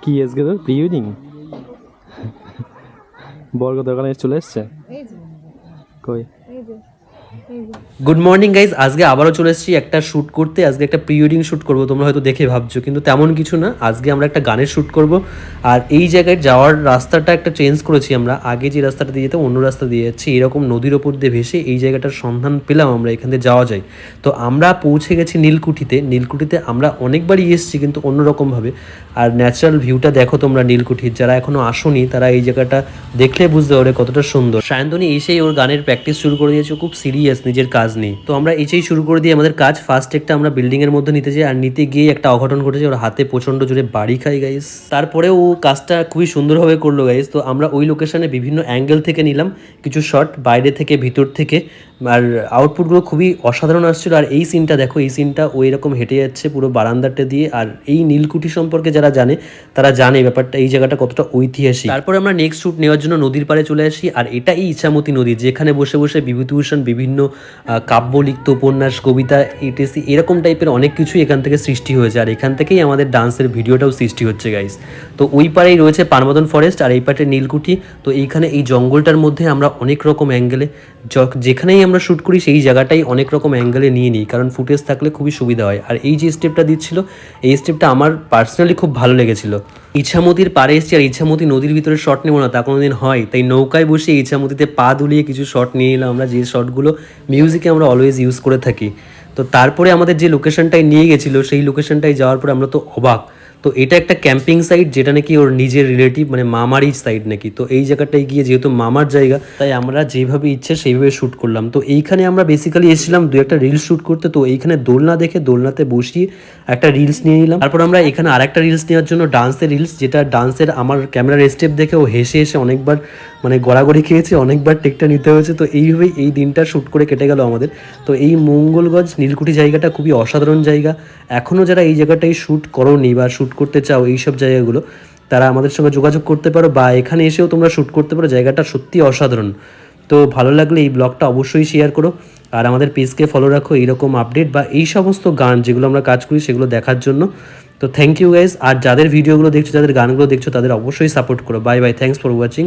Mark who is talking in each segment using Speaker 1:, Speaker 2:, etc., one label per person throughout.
Speaker 1: কি আজকে তোর প্রি ওয়েডিং? বর্গ দোকানে চলে এসছে কই?
Speaker 2: গুড মর্নিং গাইজ, আজকে আবারও চলে এসেছি একটা শ্যুট করতে। আজকে একটা প্রি ওয়েডিং শ্যুট করবো, তোমরা হয়তো দেখে ভাবছো, কিন্তু তেমন কিছু না। আজকে আমরা একটা গানের শ্যুট করব। আর এই জায়গায় যাওয়ার রাস্তাটা একটা চেঞ্জ করেছি আমরা। আগে যে রাস্তাটা দিয়ে যেতাম অন্য রাস্তা দিয়ে যাচ্ছি, এরকম নদীর ওপর দিয়ে ভেসে এই জায়গাটার সন্ধান পেলাম আমরা, এখান থেকে যাওয়া যায়। তো আমরা পৌঁছে গেছি নীলকুঠিতে। নীলকুঠিতে আমরা অনেকবারই এসেছি, কিন্তু অন্যরকমভাবে। আর ন্যাচারাল ভিউটা দেখো তোমরা নীলকুঠির। যারা এখনও আসোনি তারা এই জায়গাটা দেখলে বুঝতে পারবে কতটা সুন্দর। সায়ন্তনী এসেই ওর গানের প্র্যাকটিস শুরু করে দিয়েছে, খুব সিরিয়াস নিজের কাজ নেই। তো আমরা এসেই শুরু করে দিই আমাদের কাজ। ফার্স্ট একটা আমরা বিল্ডিংয়ের মধ্যে নিতে যাই, আর নিতে গিয়ে একটা অঘটন ঘটেছে, ওর হাতে প্রচণ্ড জোরে বাড়ি খাই গাইস। তারপরে ও কাজটা খুবই সুন্দরভাবে করলো গাইস। তো আমরা ওই লোকেশনে বিভিন্ন অ্যাঙ্গেল থেকে নিলাম কিছু শট, বাইরে থেকে ভিতর থেকে, আর আউটপুটগুলো খুবই অসাধারণ আসছিল। আর এই সিনটা দেখো, এই সিনটা ও এরকম হেঁটে যাচ্ছে পুরো বারান্দাটা দিয়ে। আর এই নীলকুঠি সম্পর্কে যারা জানে তারা জানে ব্যাপারটা, এই জায়গাটা কতটা ঐতিহাসিক। তারপরে আমরা নেক্সট শ্যুট নেওয়ার জন্য নদীর পাড়ে চলে আসি। আর এটা এই ইছামতি নদী, যেখানে বসে বসে বিভূতিভূষণ বিভিন্ন কাব্য লিখত, উপন্যাস, কবিতা, ইটিসি এরকম টাইপের অনেক কিছুই এখান থেকে সৃষ্টি হয়েছে। আর এখান থেকেই আমাদের ডান্সের ভিডিওটাও সৃষ্টি হচ্ছে গাইস। তো ওই পাড়েই রয়েছে পারমাদন ফরেস্ট, আর এই পাটে নীলকুঠি। তো এইখানে এই জঙ্গলটার মধ্যে আমরা অনেক রকম অ্যাঙ্গেলে, যেখানেই আমরা শ্যুট করি সেই জায়গাটাই অনেক রকম অ্যাঙ্গেলে নিয়ে নিই, কারণ ফুটেজ থাকলে খুবই সুবিধা হয়। আর এই যে স্টেপটা দিচ্ছিল, এই স্টেপটা আমার পার্সোনালি খুব ভালো লেগেছিল। ইছামতির পাড়ে এসেছি, আর ইছামতি নদীর ভিতরে শট নেবো না তা কোনোদিন হয়, তাই নৌকায় বসে ইছামতিতে পা দুলিয়ে কিছু শট নিয়ে নিলাম আমরা, যে শটগুলো মিউজিকে আমরা অলওয়েজ ইউজ করে থাকি। তো তারপরে আমাদের যে লোকেশনটায় নিয়ে গেছিলো, সেই লোকেশনটায় যাওয়ার পর আমরা তো অবাক। তো এটা একটা ক্যাম্পিং সাইট, যেটা নাকি ওর নিজের রিলেটিভ, মানে মামারই সাইড নাকি। তো এই জায়গাটায় গিয়ে যেহেতু মামার জায়গা, তাই আমরা যেভাবে ইচ্ছে সেইভাবে শ্যুট করলাম। তো এইখানে আমরা বেসিক্যালি এসেছিলাম দু একটা রিলস শ্যুট করতে। তো এইখানে দোলনা দেখে দোলনাতে বসিয়ে একটা রিলস নিয়ে নিলাম। তারপর আমরা এখানে আরেকটা রিলস নেওয়ার জন্য ডান্সের রিলস, যেটা ডান্সের আমার ক্যামেরার স্টেপ দেখে ও হেসে হেসে অনেকবার মানে গড়াগড়ি খেয়েছে, অনেকবার টেকটা নিতে হয়েছে। তো এইভাবেই এই দিনটা শ্যুট করে কেটে গেল আমাদের। তো এই মঙ্গলগঞ্জ নীলকুঠি জায়গাটা খুবই অসাধারণ জায়গা। এখনও যারা এই জায়গাটায় শ্যুট করোনি বা শ্যুট করতে চাও এইসব জায়গাগুলো, তারা আমাদের সঙ্গে যোগাযোগ করতে পারো, বা এখানে এসেও তোমরা শ্যুট করতে পারো। জায়গাটা সত্যি অসাধারণ। তো ভালো লাগলে এই ব্লগটা অবশ্যই শেয়ার করো, আর আমাদের পেজকে ফলো রাখো এইরকম আপডেট বা এই সমস্ত গান যেগুলো আমরা কাজ করি সেগুলো দেখার জন্য। তো থ্যাংক ইউ গাইজ। আর যাদের ভিডিওগুলো দেখছো, যাদের গানগুলো দেখছো, তাদের অবশ্যই সাপোর্ট করো। Bye bye, thanks for watching.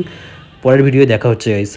Speaker 2: পরের ভিডিও দেখা হচ্ছে গাইজ।